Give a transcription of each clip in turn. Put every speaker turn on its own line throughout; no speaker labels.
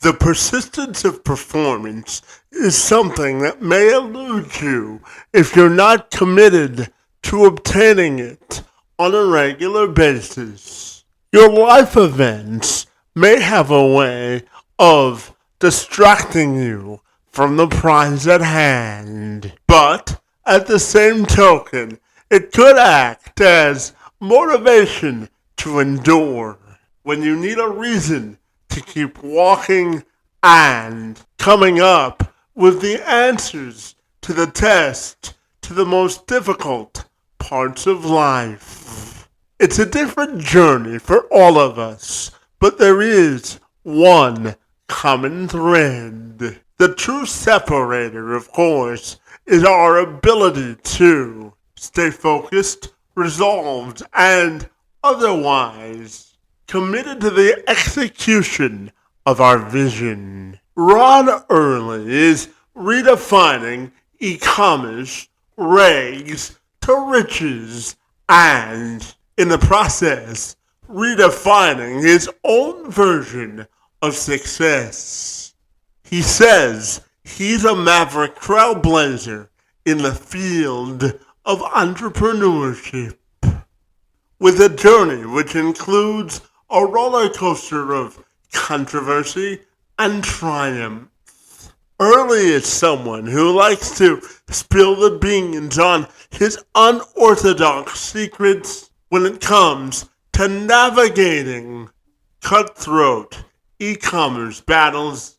The persistence of performance is something that may elude you if you're not committed to obtaining it on a regular basis. Your life events may have a way of distracting you from the prize at hand, but at the same token, it could act as motivation to endure when you need a reason to keep walking and coming up with the answers to the test to the most difficult parts of life. It's a different journey for all of us, but there is one common thread. The true separator, of course, is our ability to stay focused, resolved, and otherwise committed to the execution of our vision. Ron Earley is redefining e-commerce rags to riches and, in the process, redefining his own version of success. He says he's a maverick trailblazer in the field of entrepreneurship, with a journey which includes a roller coaster of controversy and triumph. Earley is someone who likes to spill the beans on his unorthodox secrets when it comes to navigating cutthroat e-commerce battles,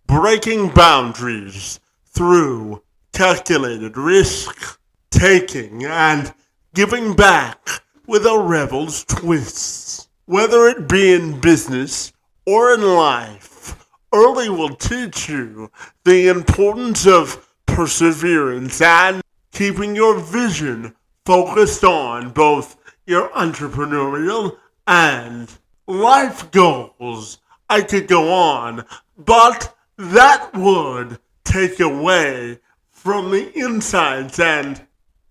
breaking boundaries through calculated risk taking, and giving back with a rebel's twist. Whether it be in business or in life, Earley will teach you the importance of perseverance and keeping your vision focused on both your entrepreneurial and life goals. I could go on, but that would take away from the insights and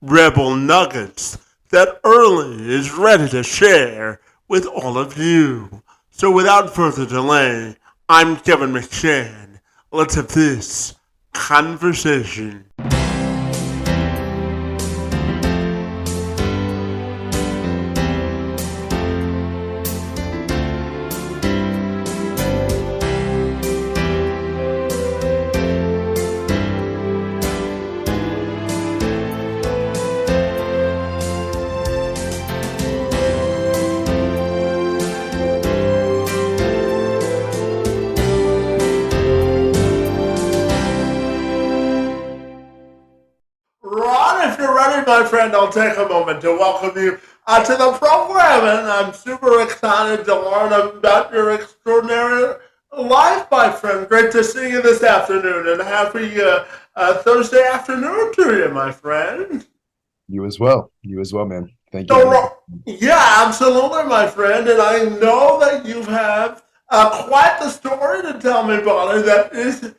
rebel nuggets that Earley is ready to share with all of you. So without further delay, I'm Kevin McShann. Let's have this conversation. My friend, I'll take a moment to welcome you to the program, and I'm super excited to learn about your extraordinary life, my friend. Great to see you this afternoon, and happy Thursday afternoon to you, my friend.
You as well, man. Thank you.
So, yeah, absolutely, my friend, and I know that you have quite the story to tell me, buddy, that isn't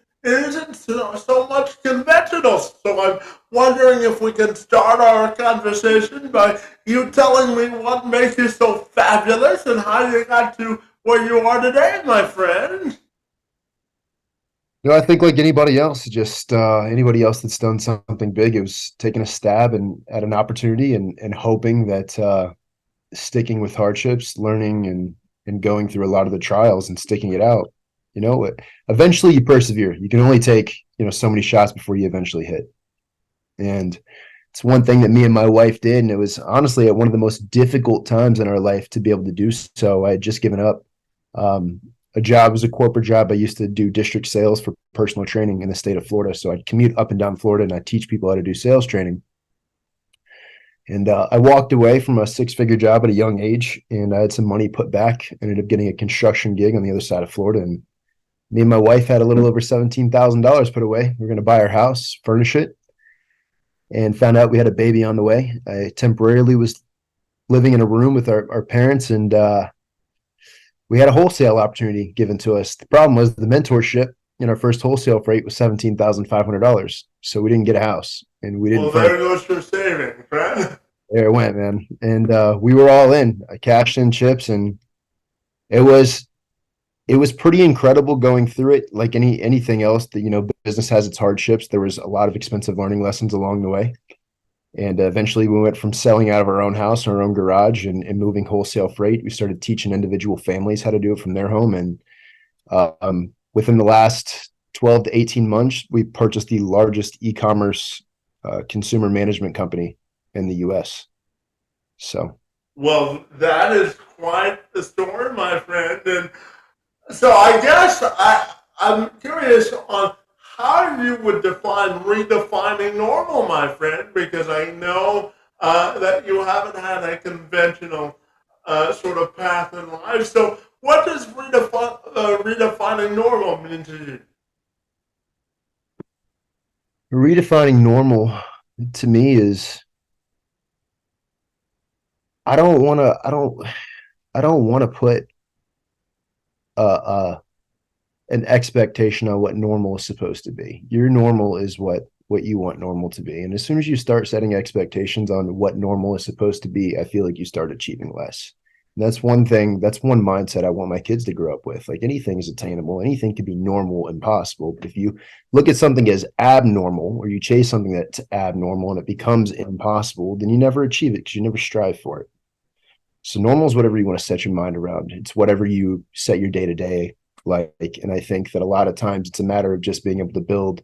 so much conventional. So I'm wondering if we can start our conversation by you telling me what makes you so fabulous and how you got to where you are today, my friend.
I think like anybody else, just anybody else that's done something big, it was taking a stab and at an opportunity and hoping that sticking with hardships, learning and going through a lot of the trials and sticking it out, eventually you persevere. You can only take, so many shots before you eventually hit. And it's one thing that me and my wife did. And it was honestly at one of the most difficult times in our life to be able to do so. I had just given up a job. It was a corporate job. I used to do district sales for personal training in the state of Florida. So I'd commute up and down Florida and I teach people how to do sales training. And I walked away from a 6-figure job at a young age, and I had some money put back. Ended up getting a construction gig on the other side of Florida, and me and my wife had a little over $17,000 put away. We were going to buy our house, furnish it, and found out we had a baby on the way. I temporarily was living in a room with our parents, and we had a wholesale opportunity given to us. The problem was the mentorship in our first wholesale freight was $17,500. So we didn't get a house, and we didn't.
Well, there goes your savings, right?
There it went, man. And we were all in. I cashed in chips, and it it was pretty incredible going through it. Like anything else that, business has its hardships. There was a lot of expensive learning lessons along the way. And eventually we went from selling out of our own house, our own garage, and moving wholesale freight. We started teaching individual families how to do it from their home. And within the last 12 to 18 months, we purchased the largest e-commerce consumer management company in the US. So,
Well, that is quite the story, my friend. And so I guess I'm curious on how you would define redefining normal, my friend, because I know that you haven't had a conventional sort of path in life. So what does redefining normal mean to you?
redefining normal to me is I don't want to put uh, uh, an expectation on what normal is supposed to be. Your normal is what you want normal to be. And as soon as you start setting expectations on what normal is supposed to be, I feel like you start achieving less. And that's one thing, that's one mindset I want my kids to grow up with. Like anything is attainable, anything can be normal and possible. But if you look at something as abnormal or you chase something that's abnormal and it becomes impossible, then you never achieve it because you never strive for it. So normal is whatever you want to set your mind around. It's whatever you set your day to day like. And I think that a lot of times it's a matter of just being able to build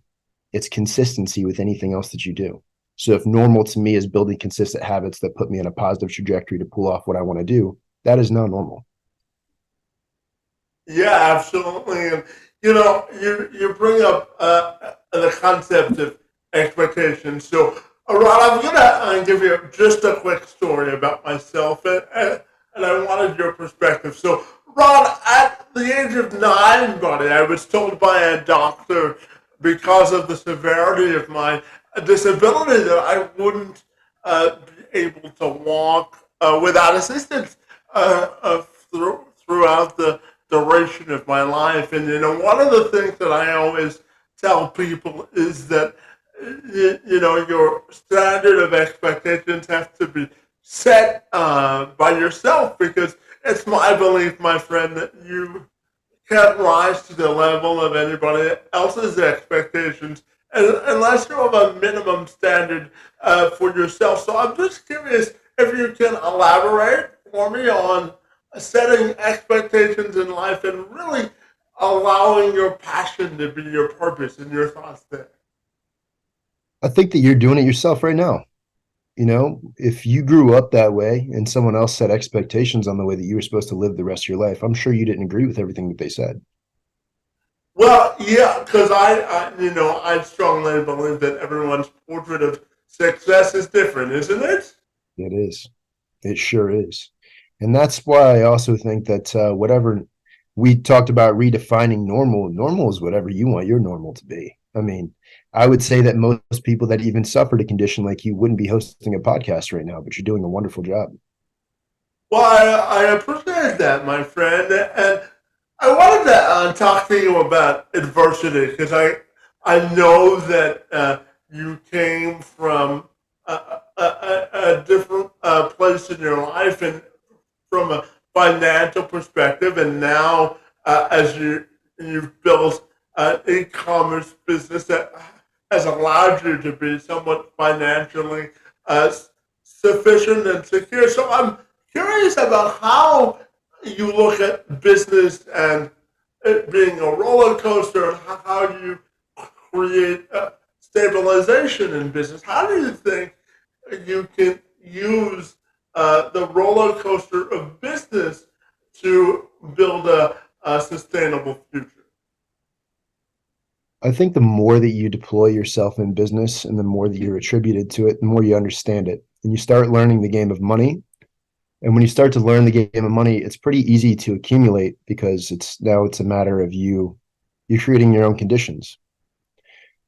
its consistency with anything else that you do. So if normal to me is building consistent habits that put me on a positive trajectory to pull off what I want to do, that is not normal.
Yeah, absolutely. And you bring up the concept of expectations. So, Rod, I'm gonna give you just a quick story about myself, and I wanted your perspective. So, Rod, at the age of 9, buddy, I was told by a doctor because of the severity of my disability that I wouldn't be able to walk without assistance throughout the duration of my life. And one of the things that I always tell people is that your standard of expectations have to be set by yourself, because it's my belief, my friend, that you can't rise to the level of anybody else's expectations unless you have a minimum standard for yourself. So I'm just curious if you can elaborate for me on setting expectations in life and really allowing your passion to be your purpose and your thoughts there.
I think that you're doing it yourself right now. If you grew up that way and someone else set expectations on the way that you were supposed to live the rest of your life, I'm sure you didn't agree with everything that they said.
Well, yeah, because I strongly believe that everyone's portrait of success is different, isn't it?
It is. It sure is. And that's why I also think that whatever we talked about redefining normal is whatever you want your normal to be. I mean, I would say that most people that even suffered a condition like you wouldn't be hosting a podcast right now, but you're doing a wonderful job.
Well, I appreciate that, my friend. And I wanted to talk to you about adversity, because I know that you came from a different place in your life and from a financial perspective, and now as you've built an e-commerce business that has allowed you to be somewhat financially sufficient and secure. So I'm curious about how you look at business and it being a roller coaster, and how you create stabilization in business. How do you think you can use the roller coaster of business to build a sustainable future?
I think the more that you deploy yourself in business and the more that you're attributed to it, the more you understand it. And you start learning the game of money. And when you start to learn the game of money, it's pretty easy to accumulate, because it's a matter of you're creating your own conditions.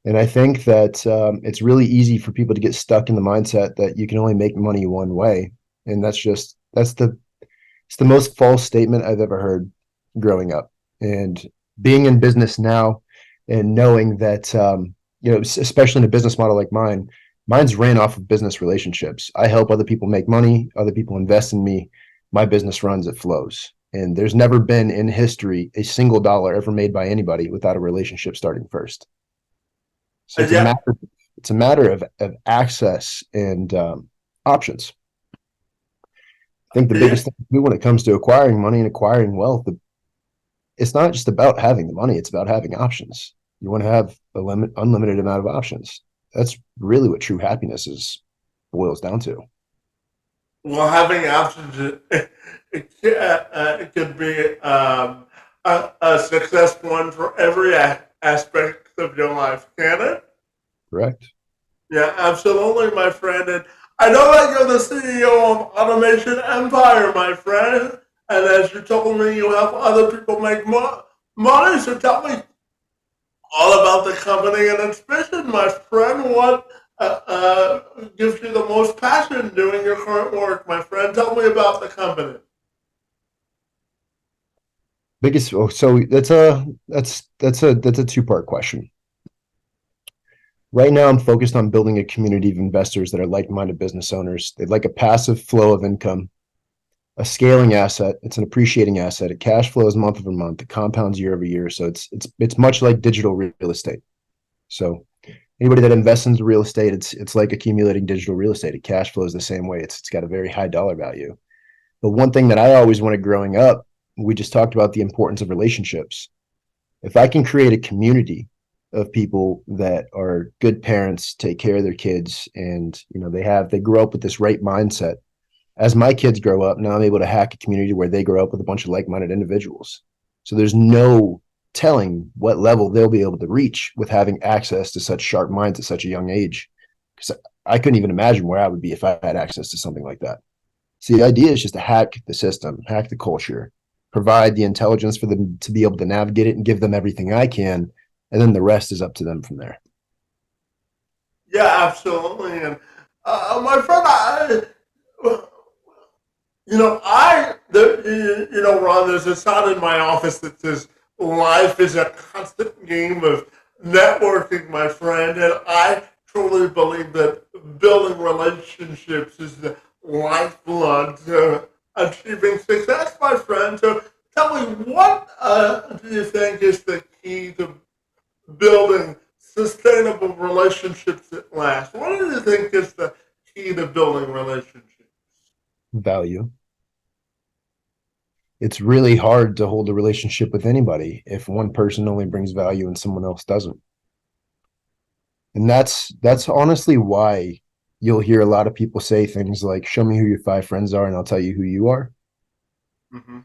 And I think that it's really easy for people to get stuck in the mindset that you can only make money one way. And it's the most false statement I've ever heard growing up. And being in business now and knowing that, especially in a business model like mine's ran off of business relationships. I help other people make money. Other people invest in me. My business runs, it flows. And there's never been in history a single dollar ever made by anybody without a relationship starting first. So
Yeah,
it's a matter of access and options. I think the
yeah.
biggest thing to do when it comes to acquiring money and acquiring wealth, it's not just about having the money, it's about having options. You want to have unlimited amount of options. That's really what true happiness is boils down to.
Well, having options, it could be a success one for every aspect of your life, can it?
Correct.
Yeah, absolutely, my friend. And I know that you're the CEO of Automation Empire, my friend. And as you told me, you help other people make money. So tell me all about the company and its mission, my friend. What gives you the most passion doing your current work, my friend? Tell me about the company.
Biggest so that's a two-part question. Right now, I'm focused on building a community of investors that are like-minded business owners. They'd like a passive flow of income, a scaling asset. It's an appreciating asset. It cash flows month over month. It compounds year over year. So it's much like digital real estate. So anybody that invests into real estate, it's like accumulating digital real estate. It cash flows the same way. It's got a very high dollar value. But one thing that I always wanted growing up, we just talked about the importance of relationships. If I can create a community of people that are good parents, take care of their kids, and they grow up with this right mindset. As my kids grow up, now I'm able to hack a community where they grow up with a bunch of like-minded individuals. So there's no telling what level they'll be able to reach with having access to such sharp minds at such a young age. Because I couldn't even imagine where I would be if I had access to something like that. So the idea is just to hack the system, hack the culture, provide the intelligence for them to be able to navigate it and give them everything I can. And then the rest is up to them from there.
Yeah, absolutely. And my friend, Ron, there's a sign in my office that says life is a constant game of networking, my friend. And I truly believe that building relationships is the lifeblood to achieving success, my friend. So tell me, what do you think is the key to building sustainable relationships that last? What do you think is the key to building relationships?
Value. It's really hard to hold a relationship with anybody if one person only brings value and someone else doesn't. And that's honestly why you'll hear a lot of people say things like, show me who your five friends are and I'll tell you who you are.
Mm-hmm.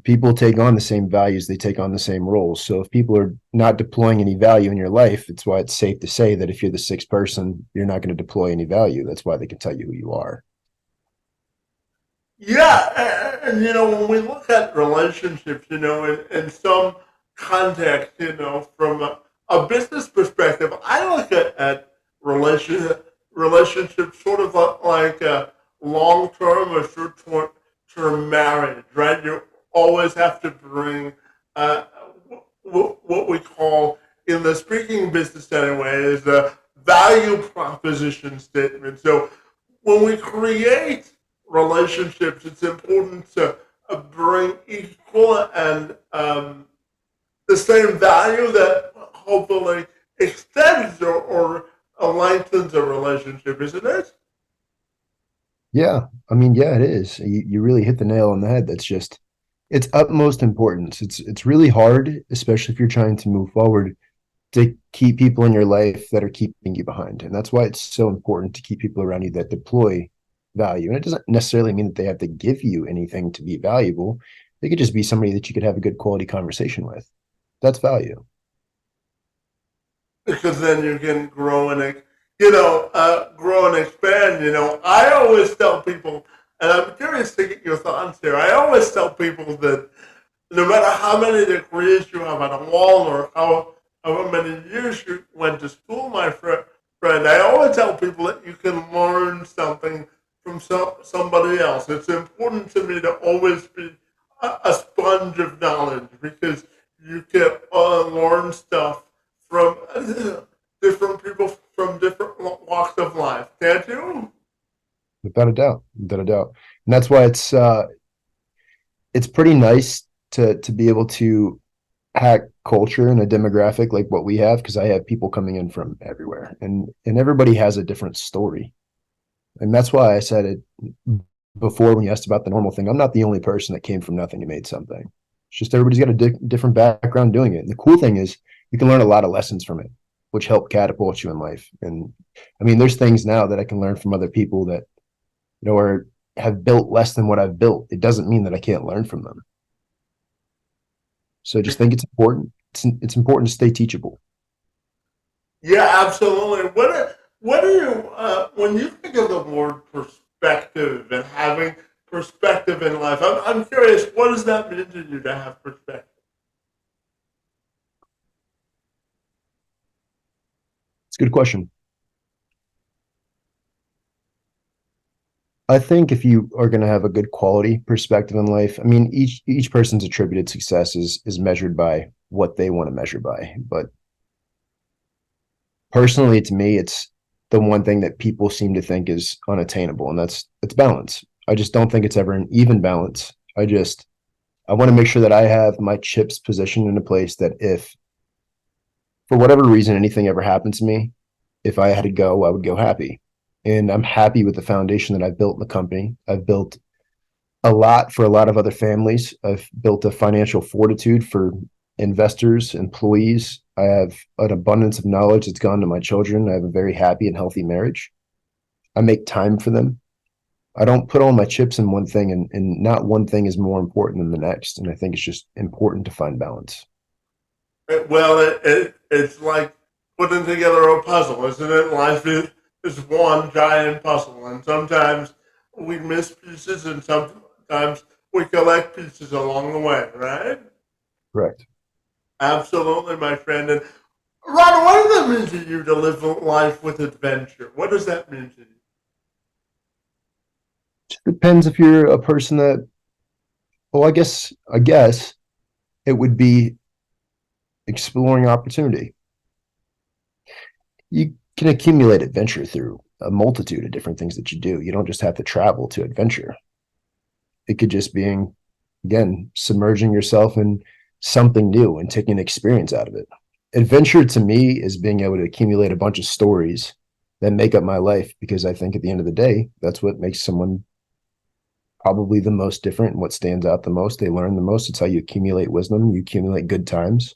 People take on the same values, they take on the same roles. So if people are not deploying any value in your life, it's why it's safe to say that if you're the sixth person, you're not going to deploy any value. That's why they can tell you who you are.
Yeah, and when we look at relationships, in some context, from a business perspective, I look at relationships sort of like a long term or short term marriage, right? You always have to bring uh, what we call in the speaking business anyway is a value proposition statement. So when we create relationships, it's important to bring equal and the same value that hopefully extends or lengthens a relationship, isn't it?
Yeah. I mean, yeah, it is. You really hit the nail on the head. It's utmost importance. It's really hard, especially if you're trying to move forward, to keep people in your life that are keeping you behind. And that's why it's so important to keep people around you that deploy value. And it doesn't necessarily mean that they have to give you anything to be valuable. They could just be somebody that you could have a good quality conversation with. That's value.
Because then you can grow and grow and expand. I always tell people, and I'm curious to get your thoughts here. I always tell people that no matter how many degrees you have on a wall or however many years you went to school, my friend, I always tell people that you can learn something from somebody else. It's important to me to always be a sponge of knowledge because you can learn stuff from different people from different walks of life, can't you?
Without a doubt. Without a doubt. And that's why it's pretty nice to be able to hack culture in a demographic like what we have, because I have people coming in from everywhere, and everybody has a different story. And that's why I said it before when you asked about the normal thing. I'm not the only person that came from nothing and made something. It's just everybody's got a different background doing it. And the cool thing is you can learn a lot of lessons from it, which help catapult you in life. And I mean, there's things now that I can learn from other people that, are have built less than what I've built. It doesn't mean that I can't learn from them. So I just think it's important. It's important to stay teachable.
Yeah, absolutely. What do you when you think of the word perspective and having perspective in life? I'm curious. What does that mean to you to have perspective?
It's a good question. I think if you are going to have a good quality perspective in life, I mean, each person's attributed success is measured by what they want to measure by. But personally, to me, it's the one thing that people seem to think is unattainable, and it's balance. I just don't think it's ever an even balance. I want to make sure that I have my chips positioned in a place that if for whatever reason anything ever happened to me, if I had to go, I would go happy. And I'm happy with the foundation that I've built in the company. I've built a lot for a lot of other families. I've built a financial fortitude for investors, employees. I have an abundance of knowledge that's gone to my children. I have a very happy and healthy marriage. I make time for them. I don't put all my chips in one thing, and not one thing is more important than the next. And I think it's just important to find balance.
It's like putting together a puzzle, isn't it? Is one giant puzzle, and sometimes we miss pieces, and sometimes we collect pieces along the way, right?
Correct.
Absolutely, my friend. And Ron, what does that mean to you to live life with adventure? What does that mean to you?
Depends if you're a person that, well, I guess it would be exploring opportunity. You can accumulate adventure through a multitude of different things that you do. You don't just have to travel to adventure. It could just being, again, submerging yourself in something new and taking an experience out of it. Adventure to me is being able to accumulate a bunch of stories that make up my life, because I think at the end of the day, that's what makes someone probably the most different and what stands out the most. They learn the most. It's how you accumulate wisdom, you accumulate good times.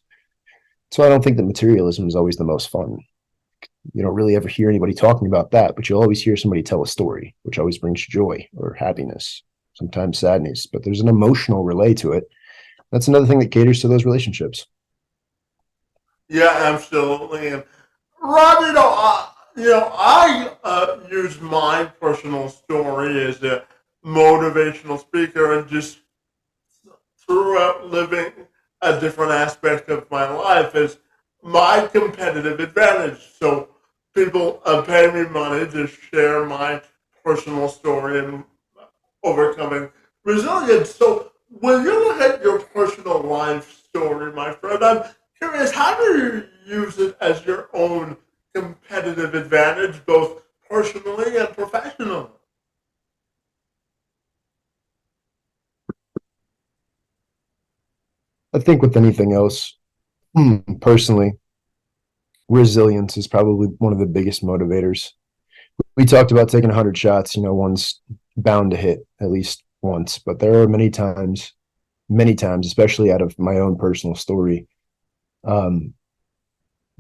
So I don't think that materialism is always the most fun. You don't really ever hear anybody talking about that, but you'll always hear somebody tell a story, which always brings joy or happiness, sometimes sadness, but there's an emotional relay to it. That's another thing that caters to those relationships.
Yeah, absolutely. And Ron, I use my personal story as a motivational speaker and just throughout living a different aspect of my life as my competitive advantage. So people pay me money to share my personal story and overcoming resilience. So when you look at your personal life story, my friend, I'm curious, how do you use it as your own competitive advantage, both personally and professionally?
I think with anything else, personally, resilience is probably one of the biggest motivators. We talked about taking 100 shots, one's bound to hit at least once, but there are many times, especially out of my own personal story, um,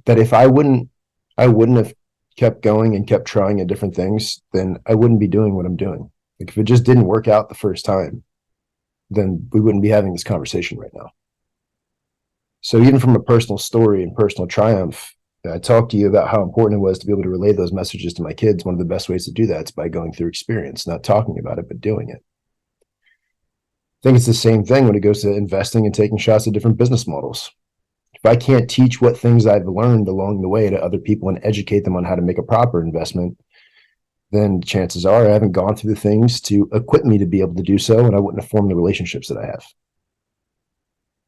that if I wouldn't have kept going and kept trying at different things, then I wouldn't be doing what I'm doing. Like if it just didn't work out the first time, then we wouldn't be having this conversation right now. So even from a personal story and personal triumph, I talked to you about how important it was to be able to relay those messages to my kids. One of the best ways to do that is by going through experience, not talking about it, but doing it. I think it's the same thing when it goes to investing and taking shots at different business models. If I can't teach what things I've learned along the way to other people and educate them on how to make a proper investment, then chances are I haven't gone through the things to equip me to be able to do so, and I wouldn't have formed the relationships that I have.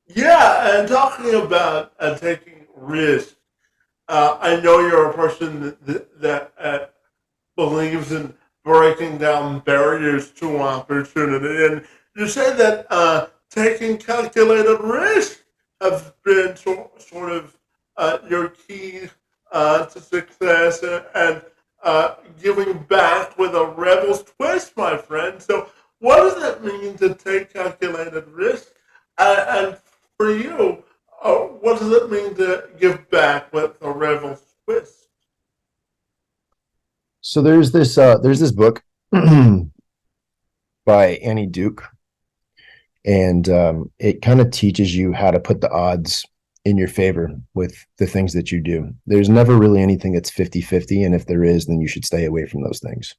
Yeah, and talking about taking risks, I know you're a person that believes in breaking down barriers to opportunity. And you say that taking calculated risk have been sort of your key to success and giving back with a rebel's twist, my friend. So, what does it mean to take calculated risk? And for you, what does it mean to give back with a rebel's twist?
So there's this book by Annie Duke, and it kind of teaches you how to put the odds in your favor with the things that you do. There's never really anything that's 50-50, and if there is, then you should stay away from those things.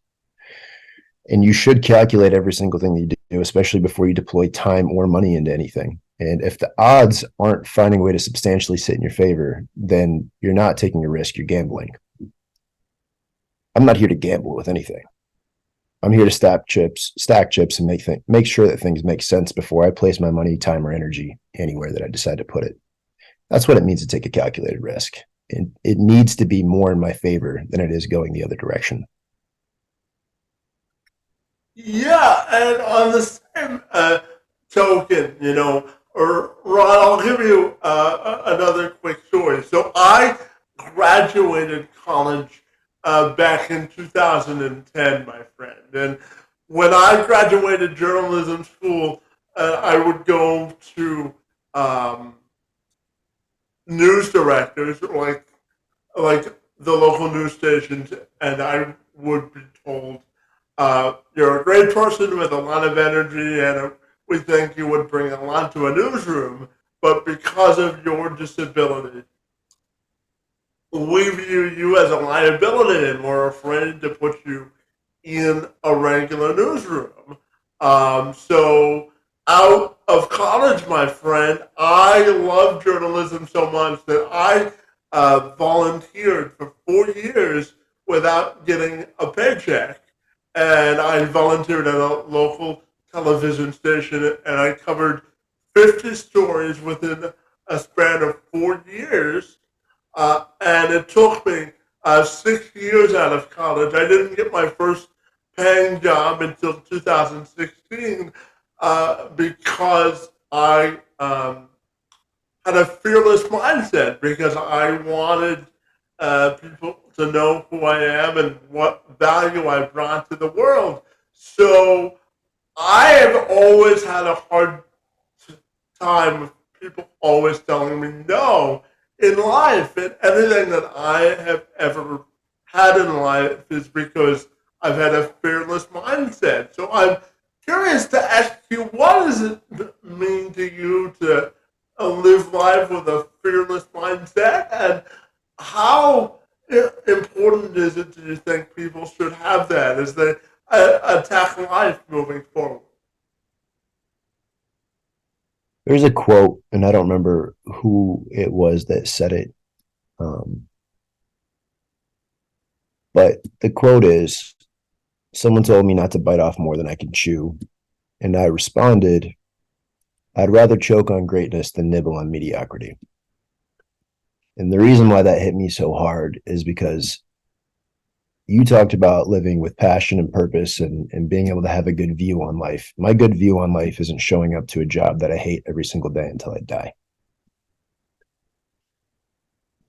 And you should calculate every single thing that you do, especially before you deploy time or money into anything. And if the odds aren't finding a way to substantially sit in your favor, then you're not taking a risk, you're gambling. I'm not here to gamble with anything. I'm here to stack chips, and make sure that things make sense before I place my money, time, or energy anywhere that I decide to put it. That's what it means to take a calculated risk. And it needs to be more in my favor than it is going the other direction.
Yeah, and on the same token, or Ron, I'll give you another quick story. So I graduated college back in 2010, my friend. And when I graduated journalism school, I would go to news directors like the local news stations, and I would be told, "You're a great person with a lot of energy, and we think you would bring a lot to a newsroom, but because of your disability, we view you as a liability, and we're afraid to put you in a regular newsroom." So out of college, my friend, I love journalism so much that I volunteered for 4 years without getting a paycheck. And I volunteered at a local television station, and I covered 50 stories within a span of 4 years. And it took me 6 years out of college. I didn't get my first paying job until 2016 because I had a fearless mindset, because I wanted people to know who I am and what value I brought to the world. So I have always had a hard time with people always telling me no in life, and anything that I have ever had in life is because I've had a fearless mindset. So I'm curious to ask you, what does it mean to you to live life with a fearless mindset, and how important is it, do you think, people should have that as they attack life moving forward?
There's a quote, and I don't remember who it was that said it. Um, but the quote is, someone told me not to bite off more than I can chew. And I responded, I'd rather choke on greatness than nibble on mediocrity. And the reason why that hit me so hard is because you talked about living with passion and purpose, and being able to have a good view on life. My good view on life isn't showing up to a job that I hate every single day until I die.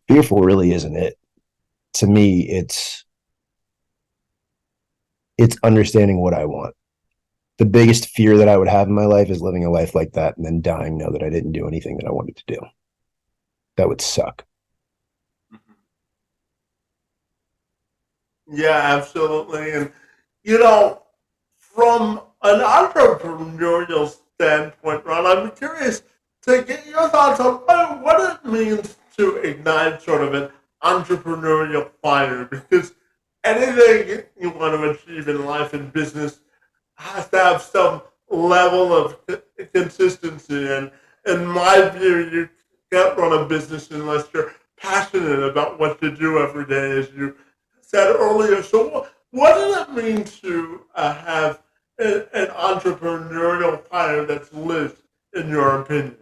Fearful really isn't it. To me, it's understanding what I want. The biggest fear that I would have in my life is living a life like that and then dying, know that I didn't do anything that I wanted to do. That would suck.
Yeah, absolutely. And, from an entrepreneurial standpoint, Ron, I'm curious to get your thoughts on what it means to ignite sort of an entrepreneurial fire, because anything you want to achieve in life and business has to have some level of consistency. And in my view, you can't run a business unless you're passionate about what you do every day, as you said earlier. So, what does it mean to have an entrepreneurial fire that's lit, in your opinion?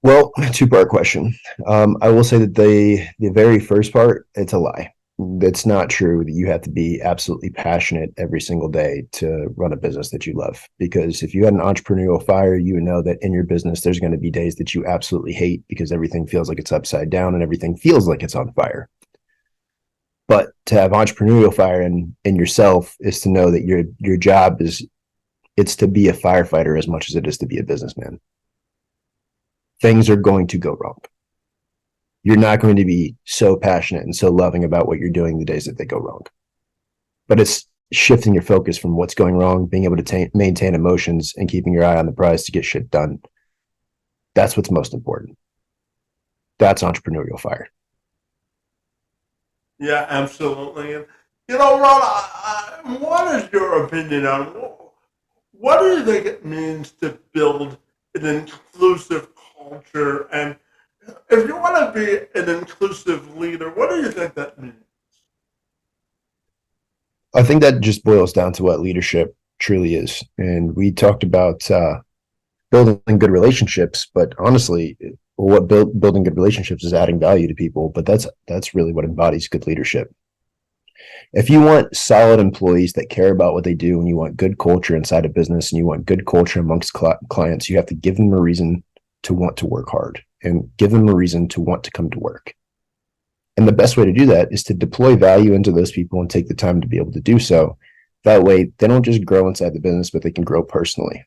Well, two-part question. I will say that the very first part, it's a lie. That's not true that you have to be absolutely passionate every single day to run a business that you love. Because if you had an entrepreneurial fire, you would know that in your business, there's going to be days that you absolutely hate because everything feels like it's upside down and everything feels like it's on fire. But to have entrepreneurial fire in yourself is to know that your job is it's to be a firefighter as much as it is to be a businessman. Things are going to go wrong. You're not going to be so passionate and so loving about what you're doing the days that they go wrong. But it's shifting your focus from what's going wrong, being able to maintain emotions and keeping your eye on the prize to get shit done. That's what's most important. That's entrepreneurial fire.
Yeah, absolutely. And Ron, what is your opinion on what do you think it means to build an inclusive culture? And if you want to be an inclusive leader, what do you think that means?
I think that just boils down to what leadership truly is. And we talked about building good relationships, but honestly, building good relationships is adding value to people. But that's really what embodies good leadership. If you want solid employees that care about what they do, and you want good culture inside a business, and you want good culture amongst clients, you have to give them a reason to want to work hard and give them a reason to want to come to work. And the best way to do that is to deploy value into those people and take the time to be able to do so. That way, they don't just grow inside the business, but they can grow personally.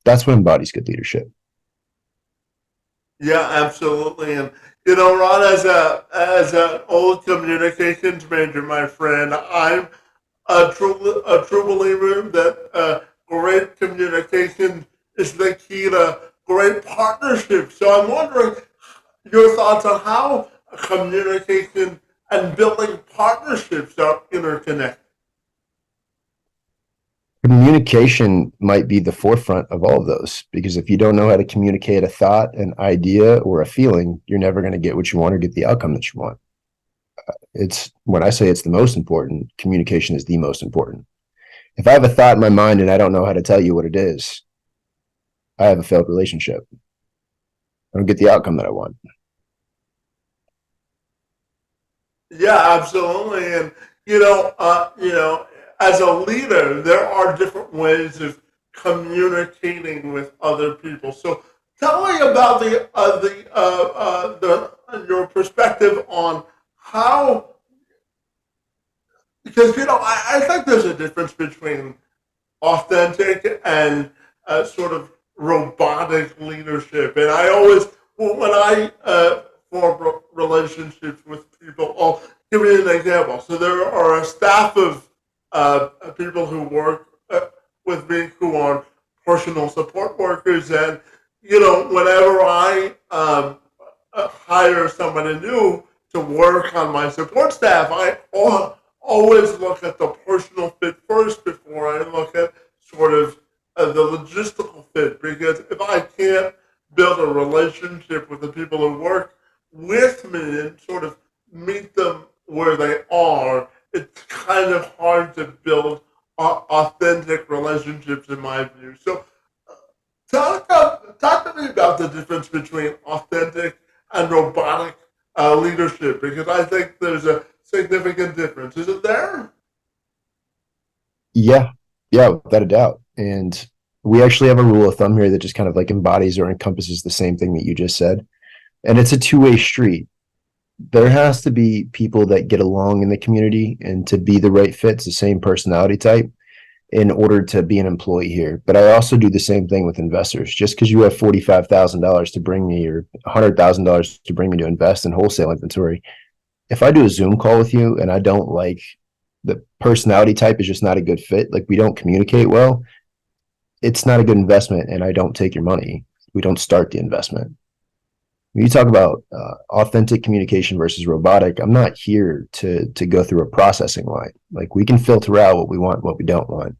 That's what embodies good leadership.
Yeah, absolutely. And Ron, as an old communications major, my friend, I'm a true believer that great communication is the key to great partnership. So I'm wondering your thoughts on how communication and building partnerships are interconnected.
Communication might be the forefront of all of those, because if you don't know how to communicate a thought, an idea, or a feeling, you're never going to get what you want or get the outcome that you want. It's when I say it's the most important, communication is the most important. If I have a thought in my mind and I don't know how to tell you what it is, I have a failed relationship. I don't get the outcome that I want.
Yeah, absolutely. And as a leader, there are different ways of communicating with other people. So tell me about the your perspective on how, because I think there's a difference between authentic and sort of robotic leadership. And I always, when I form relationships with people, I'll give you an example. So there are a staff of people who work with me who are personal support workers. And, whenever I hire somebody new to work on my support staff, I always look at the personal fit first before I look at sort of the logistical fit. Because if I can't build a relationship with the people who work with me and sort of meet them where they are, it's kind of hard to build authentic relationships, in my view. So, talk to me about the difference between authentic and robotic leadership, because I think there's a significant difference. Is it there?
Yeah, yeah, without a doubt. And we actually have a rule of thumb here that just kind of like embodies or encompasses the same thing that you just said. And it's a two-way street. There has to be people that get along in the community, and to be the right fit, it's the same personality type in order to be an employee here. But I also do the same thing with investors. Just because you have $45,000 to bring me, or $100,000 to bring me to invest in wholesale inventory, if I do a Zoom call with you and I don't like the personality type, is just not a good fit, like we don't communicate well, it's not a good investment, and I don't take your money. We don't start the investment. When you talk about authentic communication versus robotic, I'm not here to go through a processing line. Like, we can filter out what we want, what we don't want.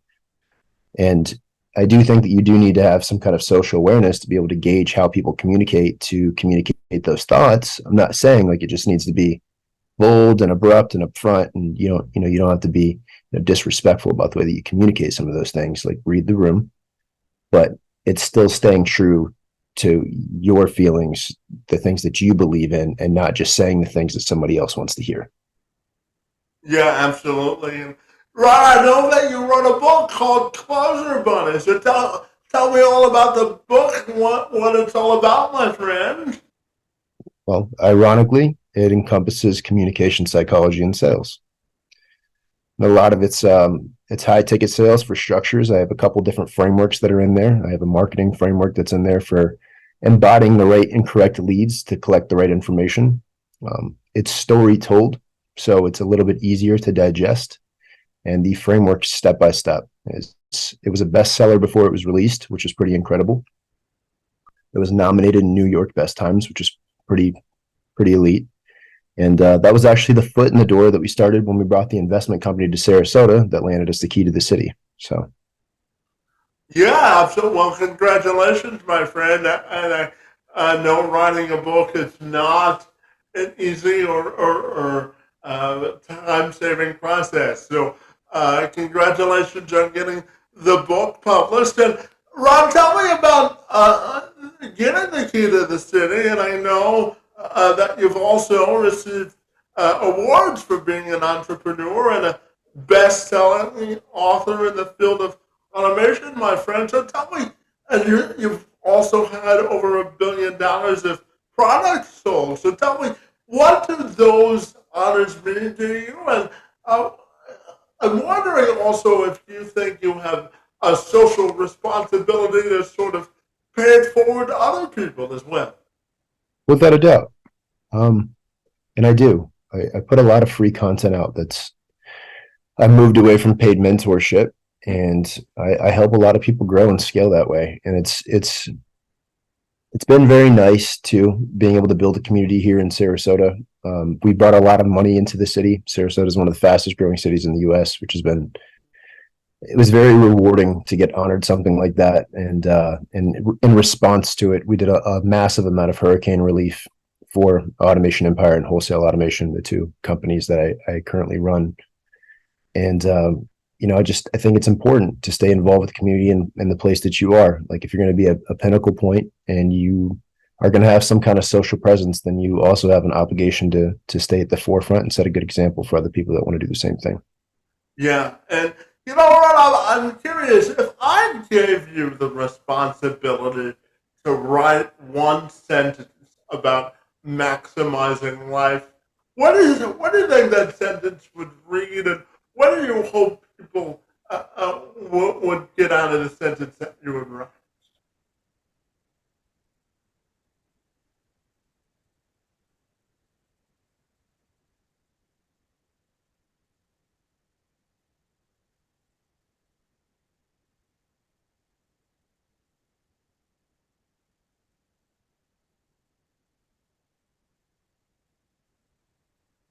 And I do think that you do need to have some kind of social awareness to be able to gauge how people communicate, to communicate those thoughts. I'm not saying like it just needs to be bold and abrupt and upfront, and you don't have to be disrespectful about the way that you communicate some of those things. Like, read the room, but it's still staying true to your feelings, the things that you believe in, and not just saying the things that somebody else wants to hear.
Yeah, absolutely. And Ron, I know that you wrote a book called Closure Bunny. So tell me all about the book and what it's all about, my friend.
Well, ironically, it encompasses communication psychology and sales. And a lot of it's high ticket sales for structures. I have a couple different frameworks that are in there. I have a marketing framework that's in there for embodying the right and correct leads to collect the right information. It's story told, so it's a little bit easier to digest. And the framework step by step. It was a bestseller before it was released, which is pretty incredible. It was nominated in New York Best Times, which is pretty elite. And that was actually the foot in the door that we started when we brought the investment company to Sarasota that landed us the key to the city. So
Yeah, absolutely. Well, congratulations, my friend. And I know writing a book is not an easy or time-saving process. So, congratulations on getting the book published. And Ron, tell me about getting the key to the city. And I know that you've also received awards for being an entrepreneur and a best-selling author in the field of automation, my friend. So tell me, and you've also had over $1 billion of products sold. So tell me, what do those honors mean to you? And uh, I'm wondering also if you think you have a social responsibility to sort of pay it forward to other people as well.
without a doubt, um, and I do. I put a lot of free content out. I moved away from paid mentorship, and I help a lot of people grow and scale that way. And it's been very nice too, being able to build a community here in Sarasota. We brought a lot of money into the city. Sarasota is one of the fastest growing cities in the U.S., which has been it was very rewarding to get honored something like that. And in response to it, we did a massive amount of hurricane relief for Automation Empire and Wholesale Automation, the two companies that I currently run. And I think it's important to stay involved with the community and the place that you are. Like if you're going to be a pinnacle point and you are going to have some kind of social presence, then you also have an obligation to stay at the forefront and set a good example for other people that want to do the same thing.
Yeah, and you know what? I'm curious if I gave you the responsibility to write one sentence about maximizing life. What is it? What do you think that sentence would read, and what do you hope people would get out of the sentence that you would write?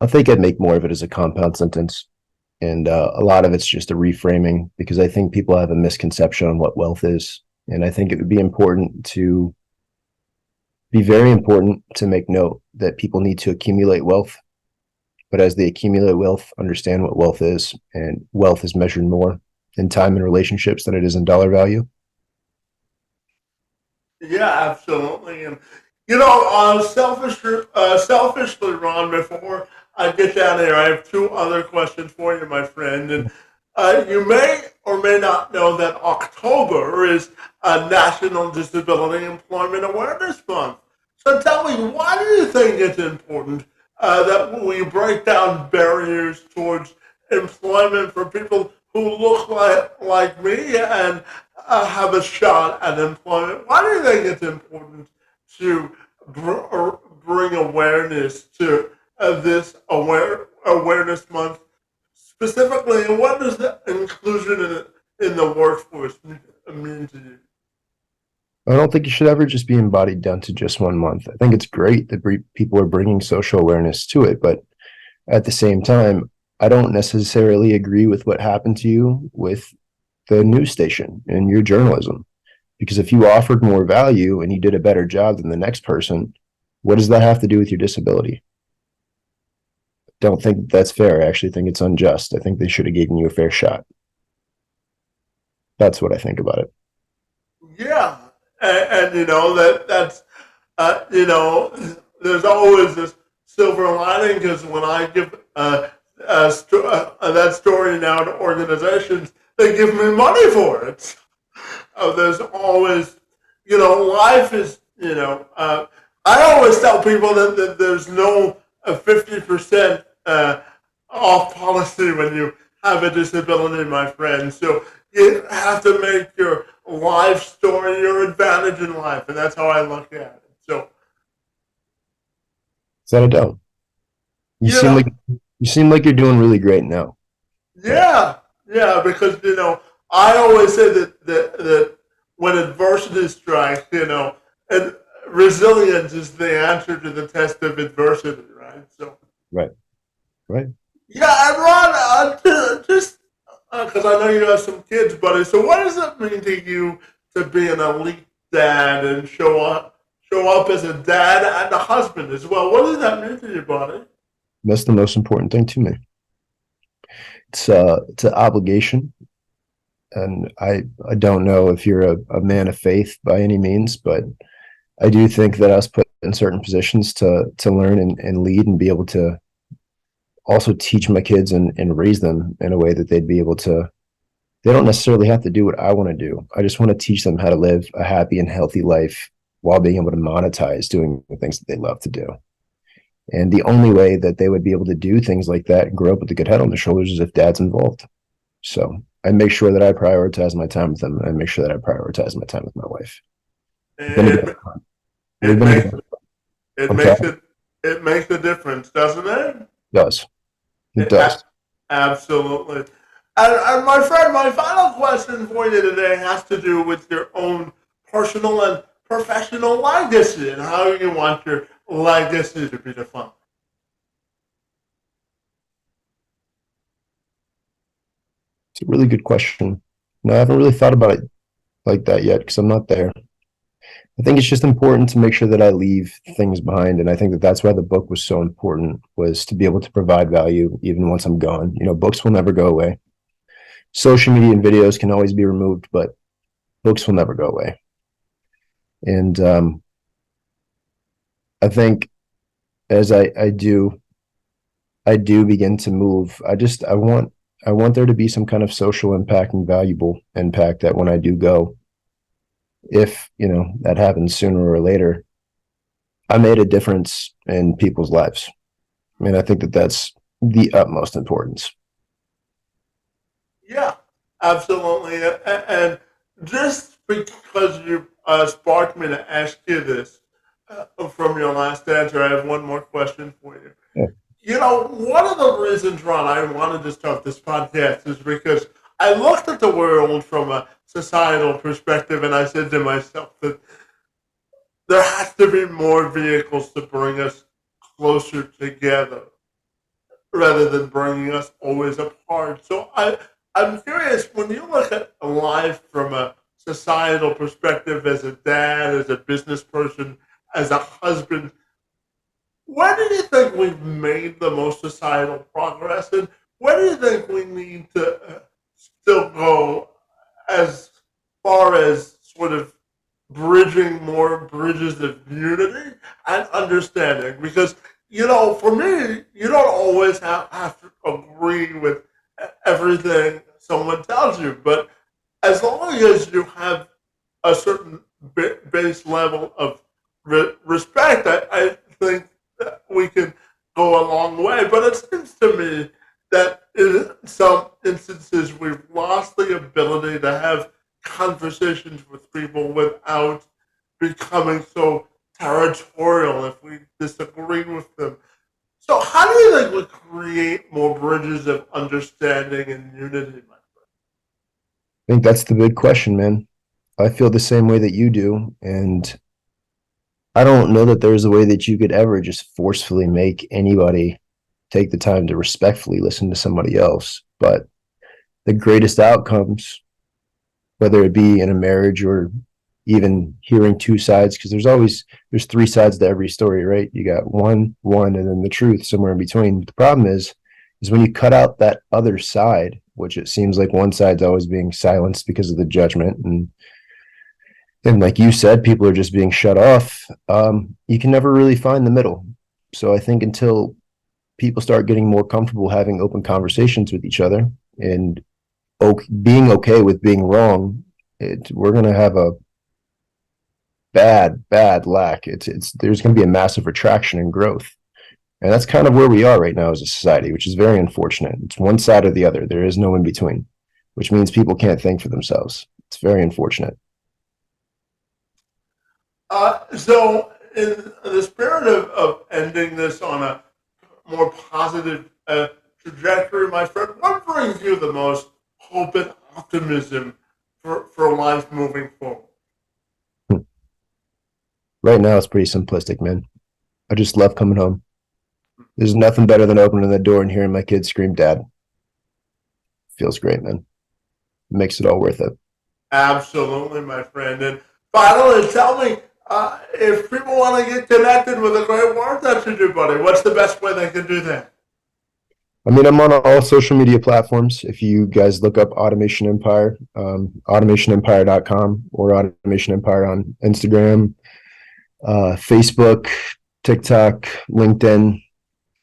I think I'd make more of it as a compound sentence. And a lot of it's just a reframing because I think people have a misconception on what wealth is. And I think it would be very important to make note that people need to accumulate wealth. But as they accumulate wealth, understand what wealth is. And wealth is measured more in time and relationships than it is in dollar value.
Yeah, absolutely. And selfishly, Ron, before I get down here, I have two other questions for you, my friend. And you may or may not know that October is a National Disability Employment Awareness Month. So tell me, why do you think it's important that we break down barriers towards employment for people who look like me and have a shot at employment? Why do you think it's important to bring awareness to this awareness month specifically? And what does the inclusion in the workforce mean to you?
I don't think you should ever just be embodied down to just 1 month. I think it's great that people are bringing social awareness to it, but at the same time, I don't necessarily agree with what happened to you with the news station and your journalism. Because if you offered more value and you did a better job than the next person, what does that have to do with your disability? Don't think that's fair. I actually think it's unjust. I think they should have given you a fair shot. That's what I think about it.
Yeah, and that's there's always this silver lining because when I give that story now to organizations. They give me money for it. There's always, life is, I always tell people that there's no 50% off policy when you have a disability, my friend. So you have to make your life story your advantage in life, and that's how I look at it. So,
Without a doubt. You
you
seem
know,
like you seem like you're doing really great now. But
yeah, yeah, because I always say that when adversity strikes, and resilience is the answer to the test of adversity, right? So
right, right.
yeah, and Ron, just because I know you have some kids, buddy. So what does it mean to you to be an elite dad and show up as a dad and a husband as well? What does that mean to you, buddy?
That's the most important thing to me. It's an obligation, and I don't know if you're a man of faith by any means, but I do think that I was put in certain positions to learn and lead and be able to also teach my kids and raise them in a way that they'd be able to. They don't necessarily have to do what I want to do. I just want to teach them how to live a happy and healthy life while being able to monetize doing the things that they love to do. And the only way that they would be able to do things like that and grow up with a good head on their shoulders is if dad's involved. So I make sure that I prioritize my time with them. And I make sure that I prioritize my time with my wife. We've been
It
together. We've
it
been
makes
together.
it
I'm
makes
sorry.
it makes a difference, doesn't it?
It does. It
A-
does.
Absolutely. And my friend, my final question for you today has to do with your own personal and professional legacy and how you want your legacy to be defined.
It's a really good question. No, I haven't really thought about it like that yet because I'm not there. I think it's just important to make sure that I leave things behind, and I think that that's why the book was so important, was to be able to provide value even once I'm gone. Books will never go away. Social media and videos can always be removed, but books will never go away. And I think as I do begin to move. I want there to be some kind of social impact and valuable impact that when I do go, if that happens sooner or later, I made a difference in people's lives. I mean, I think that that's the utmost importance.
Yeah, absolutely. And just because you sparked me to ask you this from your last answer, I have one more question for you.
Yeah.
One of the reasons, Ron, I wanted to start this podcast is because I looked at the world from a societal perspective and I said to myself that there has to be more vehicles to bring us closer together rather than bringing us always apart. So I'm curious, when you look at life from a societal perspective as a dad, as a business person, as a husband, where do you think we've made the most societal progress, and where do you think we need to still go as far as sort of bridging more bridges of unity and understanding? Because for me, you don't always have to agree with everything someone tells you, but as long as you have a certain base level of respect, I think that we can go a long way. But it seems to me that in some instances we've lost the ability to have conversations with people without becoming so territorial if we disagree with them. So, how do you think we create more bridges of understanding and unity, my
I think that's the big question, man. I feel the same way that you do, and I don't know that there's a way that you could ever just forcefully make anybody take the time to respectfully listen to somebody else. But the greatest outcomes, whether it be in a marriage or even hearing two sides, because there's three sides to every story, right? You got one, and then the truth somewhere in between. But the problem is when you cut out that other side, which it seems like one side's always being silenced because of the judgment, and like you said, people are just being shut off. You can never really find the middle. So I think until people start getting more comfortable having open conversations with each other and being okay with being wrong, we're going to have a bad lack. There's going to be a massive retraction and growth. And that's kind of where we are right now as a society, which is very unfortunate. It's one side or the other. There is no in between, which means people can't think for themselves. It's very unfortunate.
So in the spirit of ending this on a more positive trajectory, my friend, what brings you the most hope and optimism for life moving forward?
Right now, it's pretty simplistic, man. I just love coming home. There's nothing better than opening the door and hearing my kids scream, Dad. Feels great, man. It makes it all worth it.
Absolutely, my friend. And finally, tell me, if people want to get connected with the great work that you do, buddy, what's the best way they can do that?
I mean, I'm on all social media platforms. If you guys look up Automation Empire, automationempire.com or Automation Empire on Instagram, Facebook, TikTok, LinkedIn,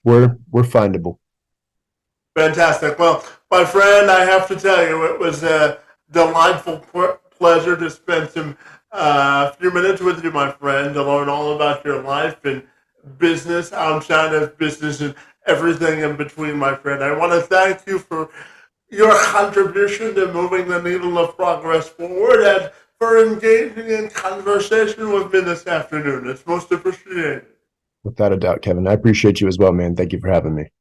we're findable.
Fantastic. Well, my friend, I have to tell you, it was a delightful pleasure to spend some few minutes with you, my friend, to learn all about your life and business outside of business and everything in between, my friend. I want to thank you for your contribution to moving the needle of progress forward and for engaging in conversation with me this afternoon. It's most appreciated.
Without a doubt, Kevin. I appreciate you as well, man. Thank you for having me.